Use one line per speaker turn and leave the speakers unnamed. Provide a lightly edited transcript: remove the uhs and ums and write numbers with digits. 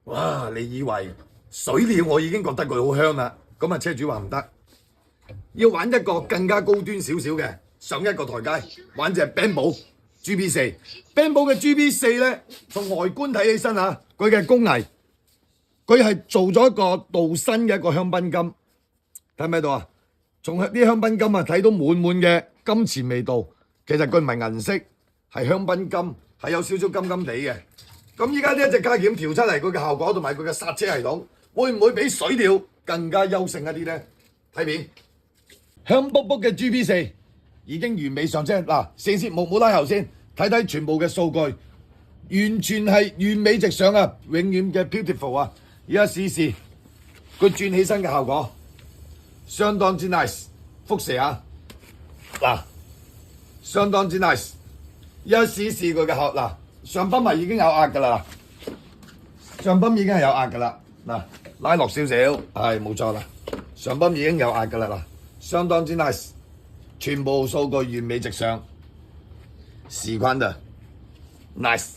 哇！你以為水料我已經覺得佢好香啦，咁啊車主話唔得，要玩一個更加高端少少嘅，上一個台階，玩隻 Bambo GB4。Bambo 嘅 GB4咧，從外觀睇起身啊，佢嘅工藝，佢係做咗一個鍍鋅嘅一個香檳金，睇唔睇到啊？從啲香檳金啊睇到滿滿嘅金錢味道，其實佢唔係銀色，係香檳金，係有少少金金地嘅。咁依家呢一隻加檢調出嚟，佢嘅效果同埋佢嘅剎車系統，會唔會比水料更加優勝一啲呢？睇片，香卜卜嘅 GB4已經完美上車嗱，先冇拉後先，睇睇全部嘅數據，完全係完美直上啊，永遠嘅 beautiful 啊！而家試試佢轉起身嘅效果，相當之 nice， 輻射啊嗱，相當之 nice， 而家試試佢嘅效嗱。上泵咪已經有壓㗎啦，上泵已經係有壓㗎啦，嗱拉落少少，係冇錯啦，上泵已經有壓㗎啦，嗱相當之 nice， 全部數據完美直上，時間的 nice。